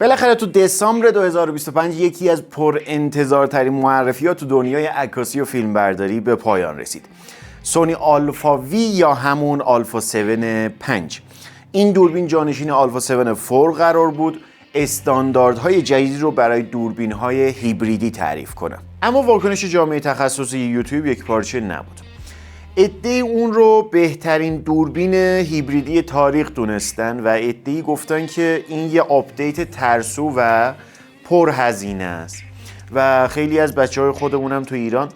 بالاخره تو دسامبر 2025 یکی از پر انتظارترین معرفی‌ها تو دنیای عکاسی و فیلمبرداری به پایان رسید. سونی آلفا وی یا همون آلفا 7 5. این دوربین جانشین آلفا 7 4 قرار بود استانداردهای جدیدی رو برای دوربین‌های هیبریدی تعریف کنه. اما واکنش جامعه تخصصی یوتیوب یک پارچه نبود. عده‌ای اون رو بهترین دوربین هیبریدی تاریخ دونستن و عده‌ای گفتن که این یه آپدیت ترسو و پرهزینه است و خیلی از بچه‌های خودمونم تو ایران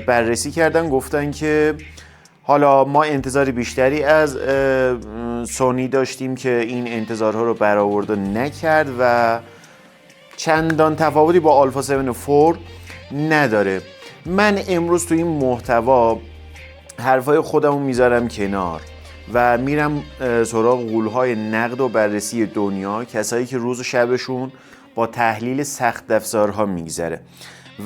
بررسی کردن، گفتن که حالا ما انتظار بیشتری از سونی داشتیم که این انتظارها رو برآورده نکرد و چندان تفاوتی با آلفا 7 4 نداره. من امروز تو این محتوا حرفای خودمو میذارم کنار و میرم سراغ غول‌های نقد و بررسی دنیا، کسایی که روز و شبشون با تحلیل سخت افزارها میگذره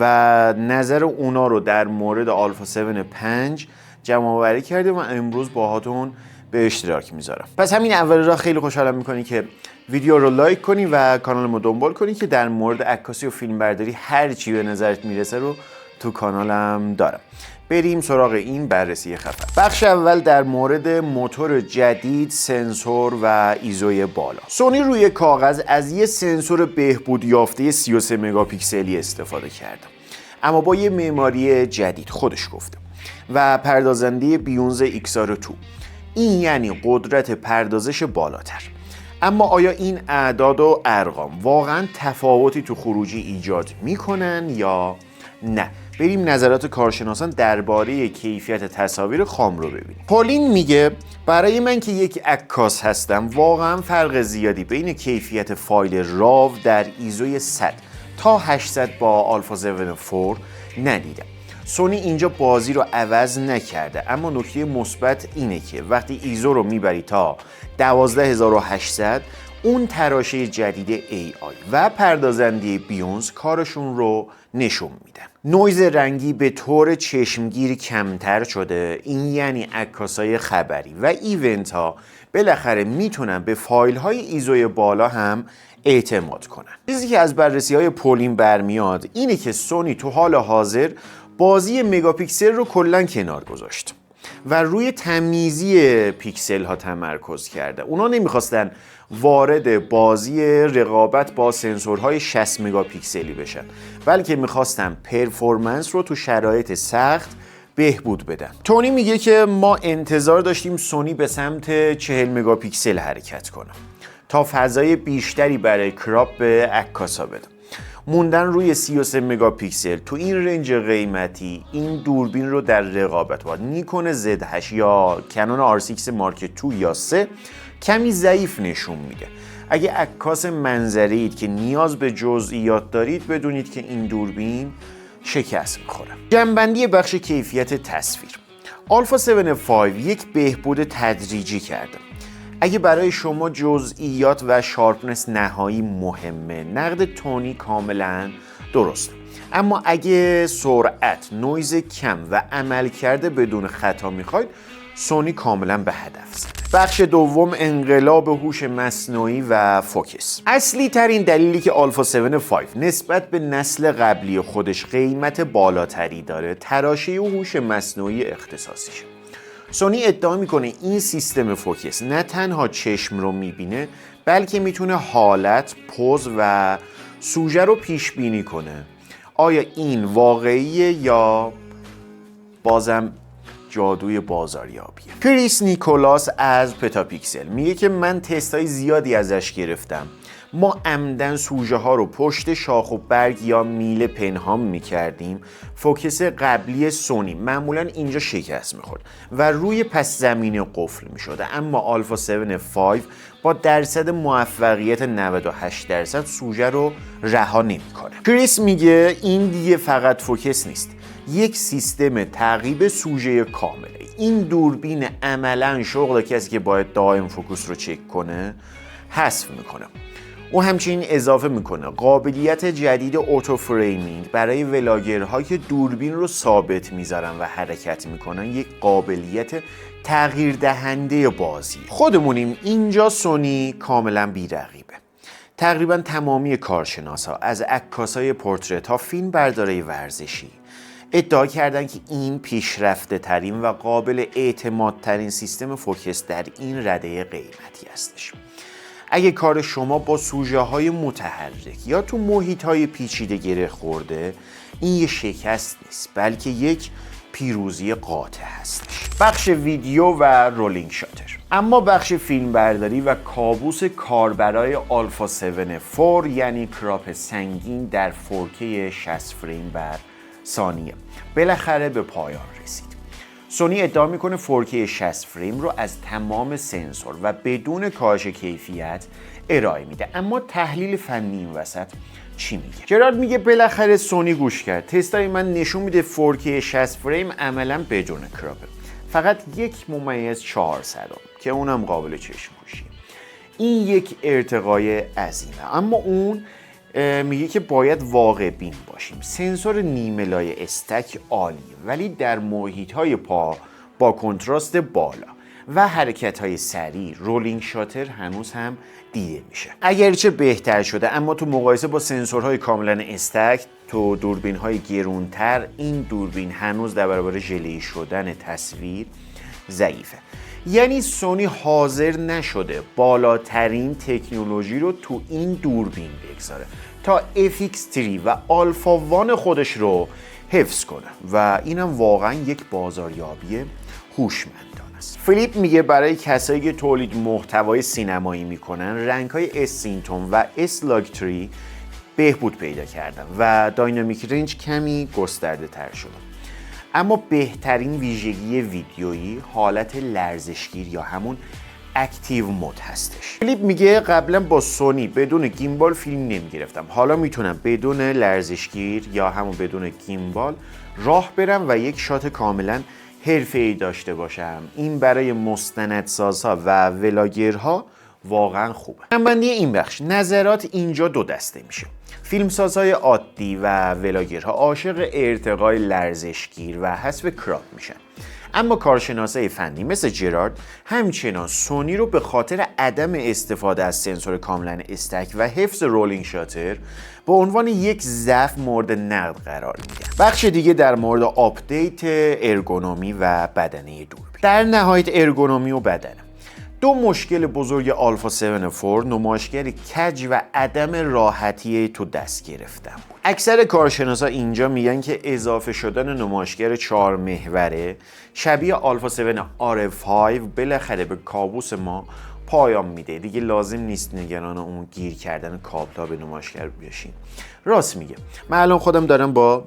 و نظر اونا رو در مورد آلفا 7 5 جمع آوری کردیم و امروز باهاتون به اشتراک میذارم. پس همین اول راه خیلی خوشحالم میکنی که ویدیو رو لایک کنی و کانالمو دنبال کنی که در مورد عکاسی و فیلمبرداری هر چی به نظرت میرسه رو تو کانالم دارم. بریم سراغ این بررسی خفن. بخش اول در مورد موتور جدید، سنسور و ایزوی بالا. سونی روی کاغذ از یه سنسور بهبود یافته 33 مگاپیکسلی استفاده کرده، اما با یه معماری جدید خودش گفته و پردازنده بیونز XR2. این یعنی قدرت پردازش بالاتر. اما آیا این اعداد و ارقام واقعا تفاوتی تو خروجی ایجاد میکنن یا نه؟ بریم نظرات کارشناسان درباره کیفیت تصاویر خام رو ببینیم. پولین میگه برای من که یک عکاس هستم واقعا فرق زیادی بین کیفیت فایل راو در ایزوی 100 تا 800 با آلفا 7 4 ندیدم. سونی اینجا بازی رو عوض نکرده، اما نکته مثبت اینه که وقتی ایزو رو میبری تا 12800 اون تراشه جدید AI و پردازنده بیونز کارشون رو نشون میدن. نویز رنگی به طور چشمگیر کمتر شده. این یعنی عکاسای خبری و ایونت ها بالاخره میتونن به فایل های ایزوی بالا هم اعتماد کنن. چیزی که از بررسی های پولین برمیاد اینه که سونی تو حال حاضر بازی مگاپیکسل رو کلاً کنار گذاشت و روی تمیزی پیکسل ها تمرکز کرده. اونا نمیخواستن وارد بازی رقابت با سنسورهای 60 مگاپیکسلی بشن، بلکه میخواستن پرفورمنس رو تو شرایط سخت بهبود بدن. تونی میگه که ما انتظار داشتیم سونی به سمت 40 مگاپیکسل حرکت کنه تا فضای بیشتری برای کراپ به عکاسا بده. موندن روی 33 مگاپیکسل تو این رنج قیمتی این دوربین رو در رقابت با نیکون Z8 یا کنون R6 مارک 2 یا 3 کمی ضعیف نشون میده. اگه عکاس منظری اید که نیاز به جزئیات دارید، بدونید که این دوربین شکست میخوره. جنبندی بخش کیفیت تصویر. آلفا 7 5 یک بهبود تدریجی کرده. اگه برای شما جزئیات و شارپنس نهایی مهمه، نقد تونی کاملا درست. اما اگه سرعت، نویز کم و عملکرد بدون خطا میخواید، سونی کاملا به هدف زد. بخش دوم، انقلاب هوش مصنوعی و فوکس. اصلی ترین دلیلی که آلفا 7 5 نسبت به نسل قبلی خودش قیمت بالاتری داره، تراشه و هوش مصنوعی اختصاصیشه. سونی ادعا میکنه این سیستم فوکس نه تنها چشم رو میبینه، بلکه میتونه حالت، پوز و سوژه رو پیش بینی کنه. آیا این واقعیه یا بازم جادوی بازاریابیه؟ کریس نیکولاس از پتاپیکسل میگه که من تستای زیادی ازش گرفتم. ما عمدن سوژه ها رو پشت شاخ و برگ یا میله پنهان میکردیم. فوکس قبلی سونی معمولا اینجا شکست میخورد و روی پس زمینه قفل میشد، اما آلفا 7 5 با درصد موفقیت 98% سوژه رو رها نمیکنه. کریس میگه این دیگه فقط فوکس نیست، یک سیستم تعقیب سوژه کامله. این دوربین عملا شغل کسی که باید دائم فوکوس رو چک کنه حذف میکنه. او همچنین اضافه میکنه قابلیت جدید اوتو فریمینگ برای ولاگرها که دوربین رو ثابت میذارن و حرکت میکنن یک قابلیت تغییر دهنده بازی. خودمونیم اینجا سونی کاملا بی‌رقیبه. تقریبا تمامی کارشناسا از عکاسای پورتره تا فیلم بردارای ورزشی ادعا کردند که این پیشرفته ترین و قابل اعتماد ترین سیستم فوکس در این رده قیمتی هستش. اگه کار شما با سوژه های متحرک یا تو محیط های پیچیده گره خورده، این یه شکست نیست بلکه یک پیروزی قاطع هستش. بخش ویدیو و رولینگ شاتر. اما بخش فیلم برداری و کابوس کاربرای آلفا 7 4 یعنی کراپ سنگین در 4K 60 فریم بر ثانیه بالاخره به پایان رسید. سونی ادعا میکنه 4K 60 فریم رو از تمام سنسور و بدون کاهش کیفیت ارائه میده. اما تحلیل فنی این وسط چی میگه؟ جرارد میگه بالاخره سونی گوش کرد. تستای من نشون میده 4K 60 فریم عملا بدون کراپه. فقط 1/400 که اونم قابل چشم پوشی. این یک ارتقای عظیمه. اما اون میگه که باید واقع بین باشیم. سنسور نیمه لایه استک عالیه ولی در محیط های پا با کنتراست بالا و حرکت های سریع رولینگ شاتر هنوز هم دیده میشه. اگرچه بهتر شده اما تو مقایسه با سنسورهای کاملا استک تو دوربین های گرونتر این دوربین هنوز در برابر ژله‌ای شدن تصویر ضعیفه. یعنی سونی حاضر نشده بالاترین تکنولوژی رو تو این دوربین بگذاره تا FX3 و آلفا 1 خودش رو حفظ کنه و اینم واقعا یک بازاریابی هوشمندانه است. فیلیپ میگه برای کسایی که تولید محتوای سینمایی میکنن رنگ‌های اس سینتون و اس لاگ 3 بهبود پیدا کردن و داینامیک رنج کمی گسترده تر شده. اما بهترین ویژگی ویدیویی حالت لرزشگیر یا همون اکتیو مود هستش. فیلیپ میگه قبلا با سونی بدون گیمبال فیلم نمیگرفتم، حالا میتونم بدون لرزشگیر یا همون بدون گیمبال راه برم و یک شات کاملا حرفه‌ای داشته باشم. این برای مستندسازها و ولاگرها واقعا خوبه. جنبندی این بخش نظرات اینجا دو دسته میشه. فیلمسازهای عادی و ولاگرها عاشق ارتقای لرزشگیر و حذف کراپ میشن. اما کارشناسای فنی مثل جرارد همچنان سونی رو به خاطر عدم استفاده از سنسور کاملا استک و حفظ رولینگ شاتر به عنوان یک ضعف مورد نقد قرار میدن. بخش دیگه در مورد آپدیت ارگونومی و بدنه دوربین. در نهایت ارگونومی و بدنه. دو مشکل بزرگ آلفا 7 4 نمایشگر کج و عدم راحتی تو دست گرفتن بود. اکثر کارشناسا اینجا میگن که اضافه شدن نمایشگر 4 محوره شبیه آلفا 7 RF5 بالاخره به کابوس ما پایان میده. دیگه لازم نیست نگران اون گیر کردن کابل‌ها به نمایشگر بشین. راست میگه. من الان خودم دارم با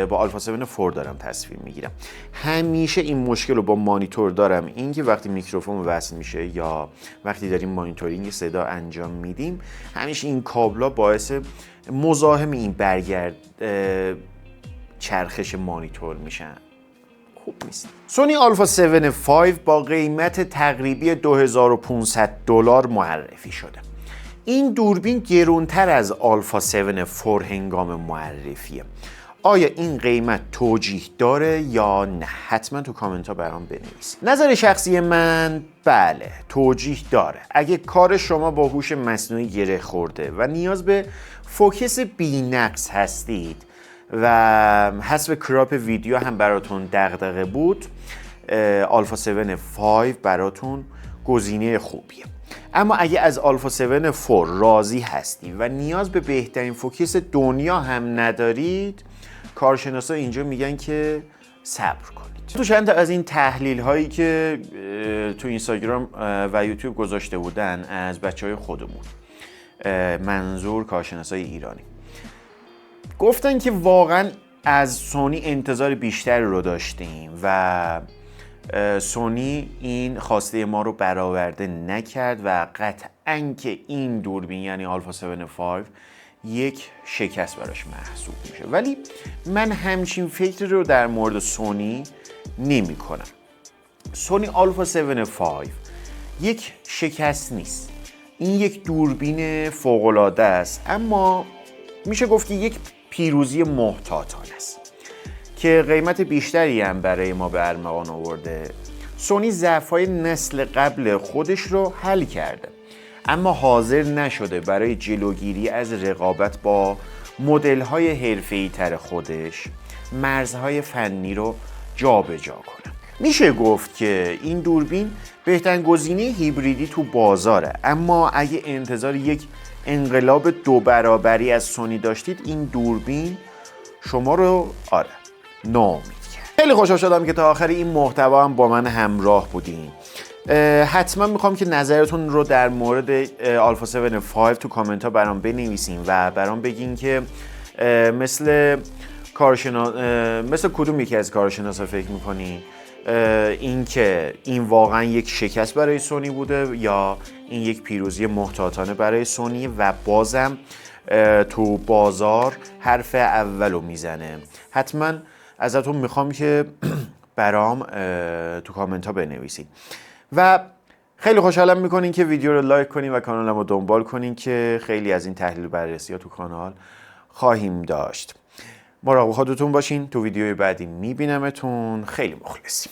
آلفا 7 4 دارم تصویر میگیرم. همیشه این مشکل رو با مانیتور دارم، اینکه وقتی میکروفون وصل میشه یا وقتی داریم مانیتورینگ صدا انجام میدیم همیشه این کابل‌ها باعث مزاحم این چرخش مانیتور میشن. خوب نیست. سونی آلفا 7 5 با قیمت تقریبی $2500 معرفی شده. این دوربین گرونتر از آلفا 7 4 هنگام معرفیه. آیا این قیمت توجیه داره یا نه؟ حتما تو کامنت ها برام بنویسید. نظر شخصی من بله توجیه داره. اگه کار شما با هوش مصنوعی گره خورده و نیاز به فوکس بی‌نقص هستید و حذف کراپ ویدیو هم براتون دغدغه بود، آلفا 7 5 براتون گزینه خوبیه. اما اگه از آلفا 7 4 راضی هستی و نیاز به بهترین فوکس دنیا هم ندارید، کارشناسا اینجا میگن که صبر کنید. تو چند تا از این تحلیل هایی که تو اینستاگرام و یوتیوب گذاشته بودن از بچهای خودمون، منظور کارشناسای ایرانی، گفتن که واقعا از سونی انتظار بیشتری رو داشتیم و سونی این خواسته ما رو برآورده نکرد و قطعاً که این دوربین یعنی آلفا 7 5 یک شکست براش محسوب میشه. ولی من همچین فکری رو در مورد سونی نمی کنم. سونی آلفا 7 5 یک شکست نیست. این یک دوربین فوق‌العاده است، اما میشه گفت که یک پیروزی محتاطانه است که قیمت بیشتری هم برای ما به ارمغان آورده. سونی ضعف‌های نسل قبل خودش رو حل کرده، اما حاضر نشده برای جلوگیری از رقابت با مدل‌های حرفه‌ای تر خودش مرزهای فنی رو جابجا کنه. میشه گفت که این دوربین بهترین گزینه هیبریدی تو بازاره، اما اگه انتظار یک انقلاب 2 برابری از سونی داشتید این دوربین شما رو ناامید کرد. خیلی خوشحال شدم که تا آخر این محتوا هم با من همراه بودین. حتما میخوام که نظرتون رو در مورد آلفا 7 5 تو کامنت ها برام بنویسین و برام بگین که مثل کدوم یکی از کارشناسا فکر میکنین این که این واقعا یک شکست برای سونی بوده یا این یک پیروزی محتاطانه برای سونی و بازم تو بازار حرف اولو میزنه. حتما ازتون میخوام که برام تو کامنت ها بنویسید و خیلی خوشحالم میکنین که ویدیو رو لایک کنین و کانالم رو دنبال کنین که خیلی از این تحلیل بررسی ها تو کانال خواهیم داشت. مراقب خودتون باشین. تو ویدیوی بعدی میبینمتون. خیلی مخلصیم.